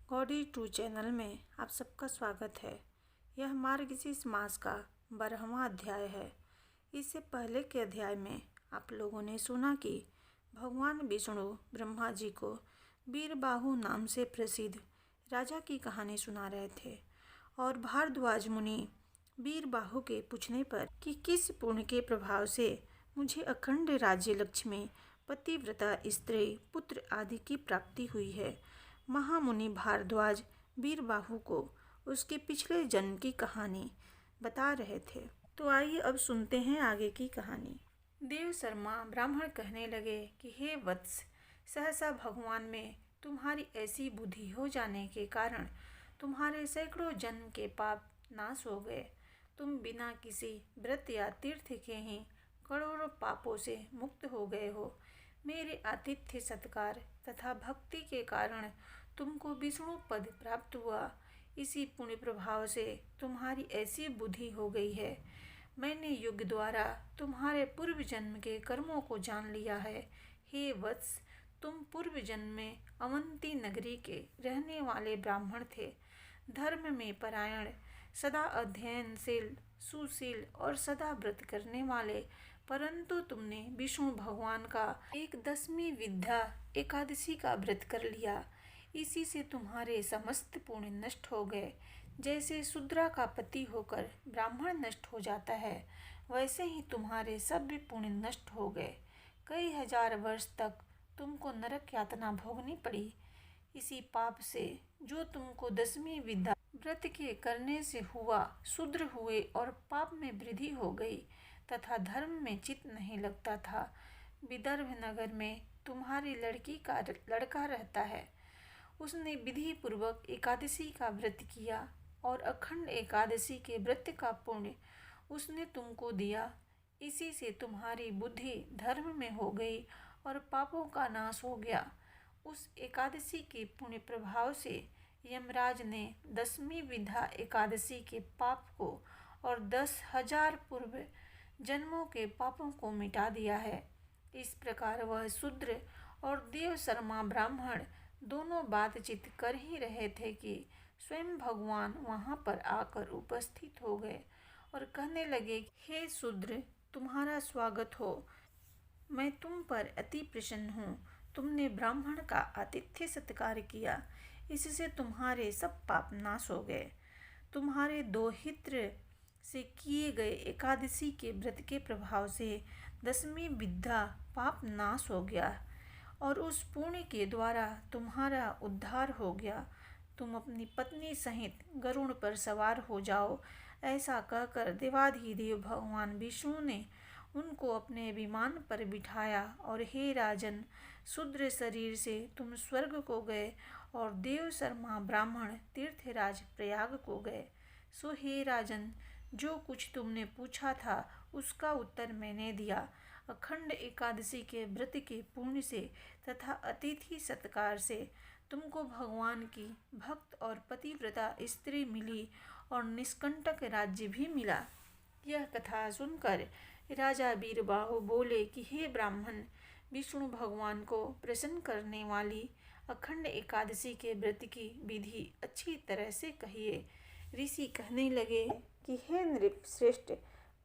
Gaudy to channel में आप सबका स्वागत है। यह मार्गशीर्ष मास का 12वां अध्याय है। इससे पहले के अध्याय में आप लोगों ने सुना कि भगवान विष्णु ब्रह्मा जी को वीरबाहु नाम से प्रसिद्ध राजा की कहानी सुना रहे थे और भारद्वाज मुनि वीरबाहु के पूछने पर कि किस पुण्य के प्रभाव से मुझे अखंड राज्य लक्ष्मी, पतिव्रता स्त्री, पुत्र आदि की प्राप्ति हुई है, महामुनि भारद्वाज वीरबाहु को उसके पिछले जन्म की कहानी बता रहे थे। तो आइए अब सुनते हैं आगे की कहानी। देव शर्मा ब्राह्मण कहने लगे कि हे वत्स, सहसा भगवान में तुम्हारी ऐसी बुद्धि हो जाने के कारण तुम्हारे सैकड़ों जन्म के पाप नाश हो गए। तुम बिना किसी व्रत या तीर्थ के ही करोड़ों पापों से मुक्त हो गए हो। मेरे आतिथ्य सत्कार तथा भक्ति के कारण तुमको विष्णु पद प्राप्त हुआ। इसी पुण्य प्रभाव से तुम्हारी ऐसी बुद्धि हो गई है। मैंने युग द्वारा तुम्हारे पूर्व जन्म के कर्मों को जान लिया है। हे वत्स, तुम पूर्व जन्म में अवंती नगरी के रहने वाले ब्राह्मण थे। धर्म में परायण, सदा अध्ययनशील, सुशील और सदा व्रत करने वाले, परंतु तुमने विष्णु भगवान का एक 10वीं विद्या एकादशी का व्रत कर लिया। इसी से तुम्हारे समस्त पुण्य नष्ट हो गए। जैसे शूद्रा का पति होकर ब्राह्मण नष्ट हो जाता है, वैसे ही तुम्हारे सब पुण्य नष्ट हो गए। कई हजार वर्ष तक तुमको नरक यातना भोगनी पड़ी। इसी पाप से जो तुमको 10वीं विद्या व्रत के करने से हुआ, शूद्र हुए और पाप में वृद्धि हो गई तथा धर्म में चित्त नहीं लगता था। विदर्भ नगर में तुम्हारी लड़की का लड़का रहता है। उसने विधि पूर्वक एकादशी का व्रत किया और अखंड एकादशी के व्रत का पुण्य उसने तुमको दिया। इसी से तुम्हारी बुद्धि धर्म में हो गई और पापों का नाश हो गया। उस एकादशी के पुण्य प्रभाव से यमराज ने 10वीं विद्या एकादशी के पाप को और 10,000 पूर्व जन्मों के पापों को मिटा दिया है। इस प्रकार वह शूद्र और देव शर्मा ब्राह्मण दोनों बातचीत कर ही रहे थे कि स्वयं भगवान वहां पर आकर उपस्थित हो गए और कहने लगे, हे शूद्र, तुम्हारा स्वागत हो। मैं तुम पर अति प्रसन्न हूँ। तुमने ब्राह्मण का आतिथ्य सत्कार किया, इससे तुम्हारे सब पाप नाश हो गए। तुम्हारे दोहित्र से किए गए एकादशी के व्रत के प्रभाव से 10वीं विद्या पाप नाश हो गया और उस पुण्य के द्वारा तुम्हारा उद्धार हो गया। तुम अपनी पत्नी सहित गरुड़ पर सवार हो जाओ। ऐसा कहकर देवाधिदेव भगवान विष्णु ने उनको अपने विमान पर बिठाया और हे राजन, शूद्र शरीर से तुम स्वर्ग को गए और देव शर्मा ब्राह्मण तीर्थराज प्रयाग को गए। सो हे राजन, जो कुछ तुमने पूछा था उसका उत्तर मैंने दिया। अखंड एकादशी के व्रत के पुण्य से तथा अतिथि सत्कार से तुमको भगवान की भक्त और पतिव्रता स्त्री मिली और निष्कंटक राज्य भी मिला। यह कथा सुनकर राजा वीरबाहु बोले कि हे ब्राह्मण, विष्णु भगवान को प्रसन्न करने वाली अखंड एकादशी के व्रत की विधि अच्छी तरह से कहिए। ऋषि कहने लगे कि हे नृप श्रेष्ठ,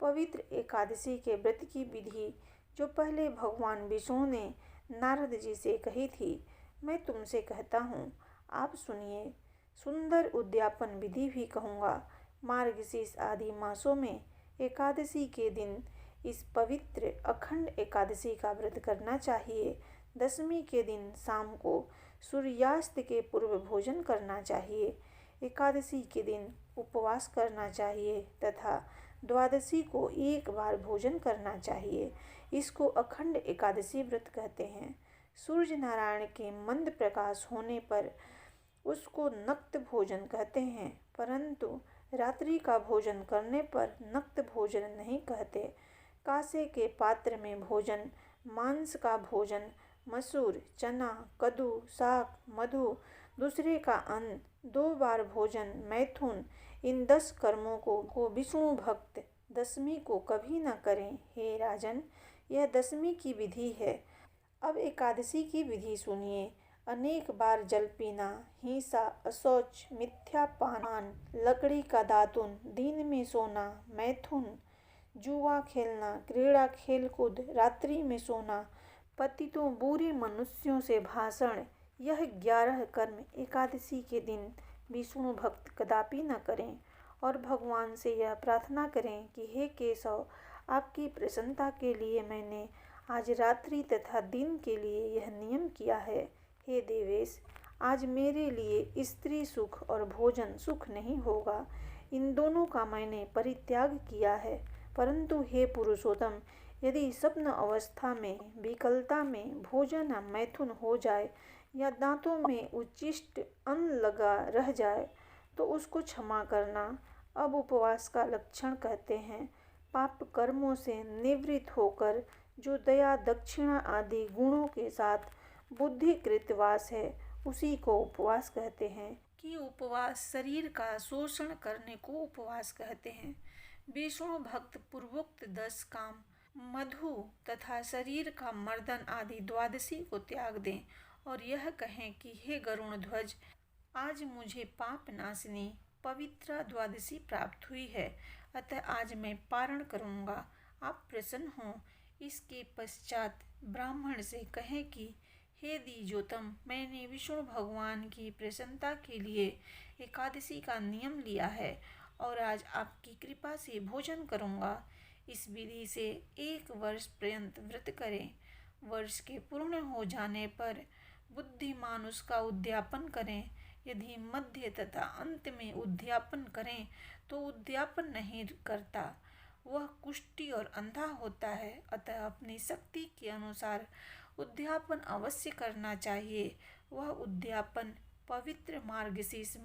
पवित्र एकादशी के व्रत की विधि जो पहले भगवान विष्णु ने नारद जी से कही थी, मैं तुमसे कहता हूँ, आप सुनिए। सुंदर उद्यापन विधि भी कहूँगा। मार्गशीर्ष आदि मासों में एकादशी के दिन इस पवित्र अखंड एकादशी का व्रत करना चाहिए। 10वीं के दिन शाम को सूर्यास्त के पूर्व भोजन करना चाहिए। एकादशी के दिन उपवास करना चाहिए तथा द्वादशी को एक बार भोजन करना चाहिए। इसको अखंड एकादशी व्रत कहते हैं। सूर्य नारायण के मंद प्रकाश होने पर उसको नक्त भोजन कहते हैं, परंतु रात्रि का भोजन करने पर नक्त भोजन नहीं कहते। कांसे के पात्र में भोजन, मांस का भोजन, मसूर, चना, कद्दू, साग, मधु, दूसरे का अन्न, 2 बार भोजन, मैथुन, इन 10 कर्मों को विष्णु भक्त 10वीं को कभी न करें। हे राजन, यह 10वीं की विधि है। अब एकादशी की विधि सुनिए। अनेक बार जल पीना, हिंसा, अशौच, मिथ्यापान, लकड़ी का दातुन, दिन में सोना, मैथुन, जुआ खेलना, क्रीड़ा खेलकूद, रात्रि में सोना, पतितों बुरे मनुष्यों से भाषण, यह 11 कर्म एकादशी के दिन विष्णु भक्त कदापि न करें और भगवान से यह प्रार्थना करें कि हे केशव, आपकी प्रसन्नता के लिए मैंने आज रात्रि तथा दिन के लिए यह नियम किया है। हे देवेश, आज मेरे लिए स्त्री सुख और भोजन सुख नहीं होगा, इन दोनों का मैंने परित्याग किया है। परंतु हे पुरुषोत्तम, यदि स्वप्न अवस्था में विकलता में भोजन मैथुन हो जाए या दांतों में उच्छिष्ट अन्न लगा रह जाए तो उसको क्षमा करना। अब उपवास का लक्षण कहते हैं पाप कर्मों से निवृत्त होकर जो दया, दक्षिणा आदि गुणों के साथ बुद्धिकृत वास है, उसी को उपवास कहते हैं। कि उपवास शरीर का शोषण करने को उपवास कहते हैं। विष्णु भक्त पूर्वोक्त 10 काम, मधु तथा शरीर का मर्दन आदि द्वादशी को त्याग दें और यह कहें कि हे गरुण ध्वज, आज मुझे पाप नाशिनी पवित्र द्वादशी प्राप्त हुई है, अतः आज मैं पारण करूँगा, आप प्रसन्न हों। इसके पश्चात ब्राह्मण से कहें कि हे द्विजोतम, मैंने विष्णु भगवान की प्रसन्नता के लिए एकादशी का नियम लिया है और आज आपकी कृपा से भोजन करूँगा। इस विधि से 1 वर्ष पर्यंत व्रत करें। वर्ष के पूर्ण हो जाने पर बुद्धिमान उसका उद्यापन करें। यदि मध्य तथा अंत में उद्यापन करें तो उद्यापन नहीं करता, वह कुष्ठी और अंधा होता है, अतः अपनी शक्ति के अनुसार उद्यापन अवश्य करना चाहिए। वह उद्यापन पवित्र मार्गशीर्ष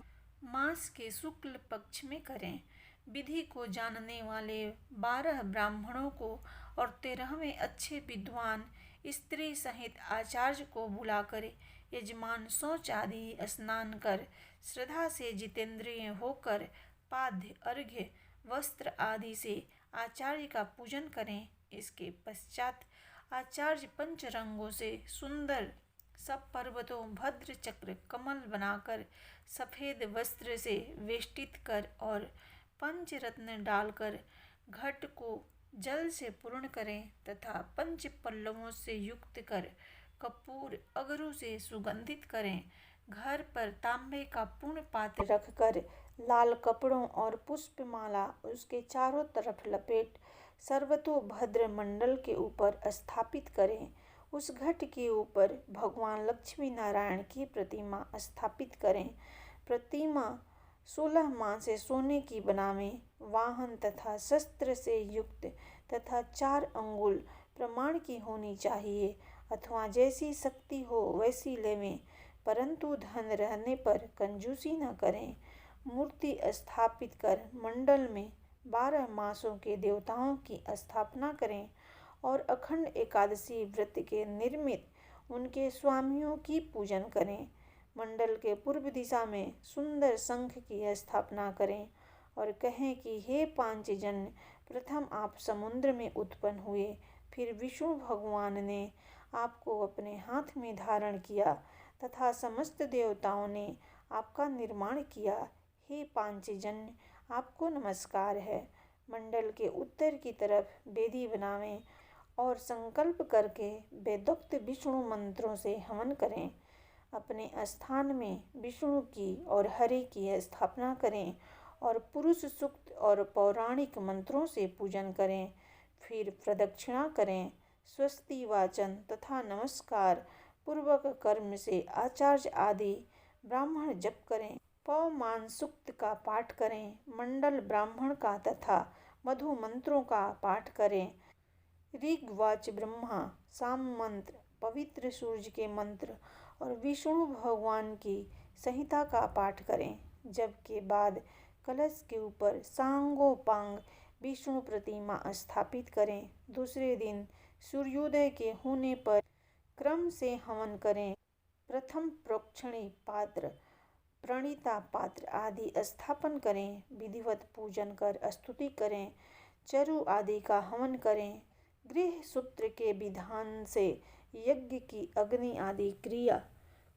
मास के शुक्ल पक्ष में करें। विधि को जानने वाले 12 ब्राह्मणों को और 13वें अच्छे विद्वान स्त्री सहित आचार्य को बुलाकर यजमान शौच आदि स्नान कर श्रद्धा से जितेंद्रिय होकर पाद्य, अर्घ्य, वस्त्र आदि से आचार्य का पूजन करें। इसके पश्चात आचार्य पंचरंगों से सुंदर सब पर्वतों भद्र चक्र कमल बनाकर सफेद वस्त्र से वेष्टित कर और पंचरत्न डालकर घट को जल से पूर्ण करें तथा पंच पल्लवों से युक्त कर कपूर अगरू से सुगंधित करें। घर पर तांबे का पूर्ण पात्र रखकर लाल कपड़ों और पुष्पमाला उसके चारों तरफ लपेट सर्वतोभद्र मंडल के ऊपर स्थापित करें। उस घट के ऊपर भगवान लक्ष्मी नारायण की प्रतिमा स्थापित करें। प्रतिमा 16 माह से सोने की बनावें। वाहन तथा शस्त्र से युक्त तथा 4 अंगुल प्रमाण की होनी चाहिए, अथवा जैसी शक्ति हो वैसी लेवें, परंतु धन रहने पर कंजूसी न करें। मूर्ति स्थापित कर मंडल में 12 मासों के देवताओं की स्थापना करें और अखंड एकादशी व्रत के निर्मित उनके स्वामियों की पूजन करें। मंडल के पूर्व दिशा में सुंदर शंख की स्थापना करें और कहें कि हे पांचजन्य, प्रथम आप समुद्र में उत्पन्न हुए, फिर विष्णु भगवान ने आपको अपने हाथ में धारण किया तथा समस्त देवताओं ने आपका निर्माण किया। हे पांचजन्य, आपको नमस्कार है। मंडल के उत्तर की तरफ वेदी बनावें और संकल्प करके वेदोक्त विष्णु मंत्रों से हवन करें। अपने स्थान में विष्णु की और हरि की स्थापना करें और पुरुष सूक्त और पौराणिक मंत्रों से पूजन करें। फिर प्रदक्षिणा करें। स्वस्ति वाचन तथा नमस्कार पूर्वक कर्म से आचार्य आदि ब्राह्मण जप करें। पवमान सूक्त का पाठ करें। मंडल ब्राह्मण का तथा मधु मंत्रों का पाठ करें। ऋग्वाच ब्रह्मा, साम मंत्र, पवित्र सूर्य के मंत्र और विष्णु भगवान की संहिता का पाठ करें। जब के बाद कलश के ऊपर सांगोपांग विष्णु प्रतिमा स्थापित करें। दूसरे दिन सूर्योदय के होने पर क्रम से हवन करें। प्रथम प्रोक्षणी पात्र, प्रणीता पात्र आदि स्थापन करें। विधिवत पूजन कर स्तुति करें। चरु आदि का हवन करें। गृह सूत्र के विधान से यज्ञ की अग्नि आदि क्रिया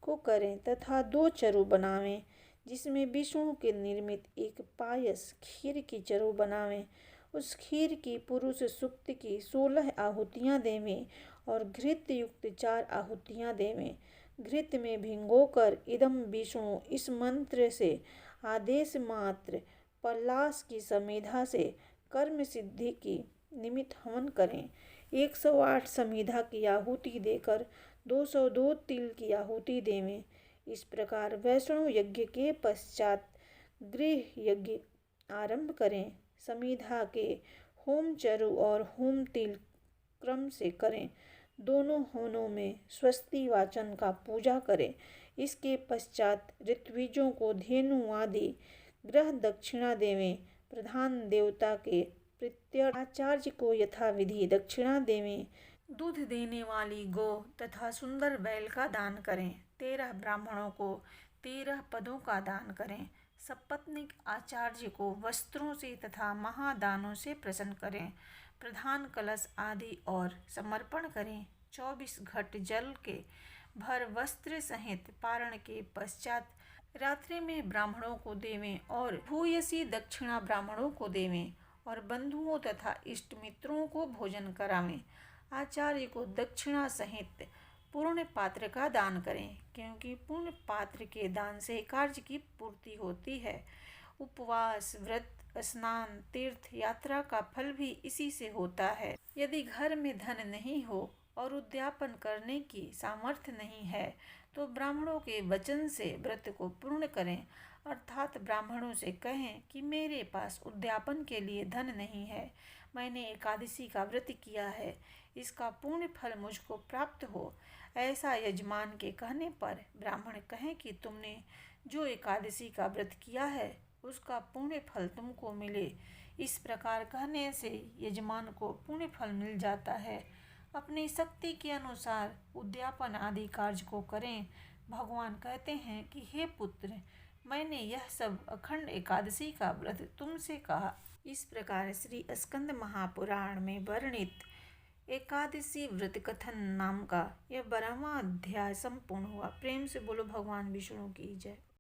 को करें तथा 2 चरु बनावें, जिसमें विष्णु के निर्मित एक पायस खीर की चरु बनावें। उस खीर की पुरुष सूक्त की 16 आहुतियाँ देवें और घृत युक्त 4 आहुतियाँ देवें। घृत में भिंगोकर इदम विष्णु इस मंत्र से आदेश मात्र पलाश की समीधा से कर्म सिद्धि की निमित्त हवन करें। 108 समीधा की आहुति देकर 202 तिल की आहुति देवें। इस प्रकार वैष्णव यज्ञ के पश्चात गृह यज्ञ आरंभ करें। समीधा के होम चरु और होम तिल क्रम से करें। दोनों हवनों में स्वस्ति वाचन का पूजा करें। इसके पश्चात ऋत्विजों को धेनु आदि ग्रह दक्षिणा देवें। प्रधान देवता के प्रत्यय आचार्य को यथाविधि दक्षिणा देवें। दूध देने वाली गौ तथा सुंदर बैल का दान करें। 13 ब्राह्मणों को 13 पदों का दान करें। सपत्नीक आचार्य को वस्त्रों से तथा महादानों से प्रसन्न करें। प्रधान कलश आदि और समर्पण करें। 24 घट जल के भर वस्त्र सहित पारण के पश्चात रात्रि में ब्राह्मणों को देवें और भूयसी दक्षिणा ब्राह्मणों को देवें और बंधुओं तथा इष्ट मित्रों को भोजन करावें। आचार्य को दक्षिणा सहित पूर्ण पात्र का दान करें, क्योंकि पूर्ण पात्र के दान से कार्य की पूर्ति होती है। उपवास, व्रत, स्नान, तीर्थ यात्रा का फल भी इसी से होता है। यदि घर में धन नहीं हो और उद्यापन करने की सामर्थ्य नहीं है तो ब्राह्मणों के वचन से व्रत को पूर्ण करें, अर्थात ब्राह्मणों से कहें कि मेरे पास उद्यापन के लिए धन नहीं है, मैंने एकादशी का व्रत किया है, इसका पूर्ण फल मुझको प्राप्त हो। ऐसा यजमान के कहने पर ब्राह्मण कहें कि तुमने जो एकादशी का व्रत किया है उसका पुण्य फल तुमको मिले। इस प्रकार कहने से यजमान को पुण्य फल मिल जाता है। अपनी शक्ति के अनुसार उद्यापन आदि कार्य को करें। भगवान कहते हैं कि हे पुत्र, मैंने यह सब अखंड एकादशी का व्रत तुमसे कहा। इस प्रकार श्री स्कंद महापुराण में वर्णित एकादशी व्रत कथन नाम का यह 12वां अध्याय संपूर्ण हुआ। प्रेम से बोलो भगवान विष्णु की जय।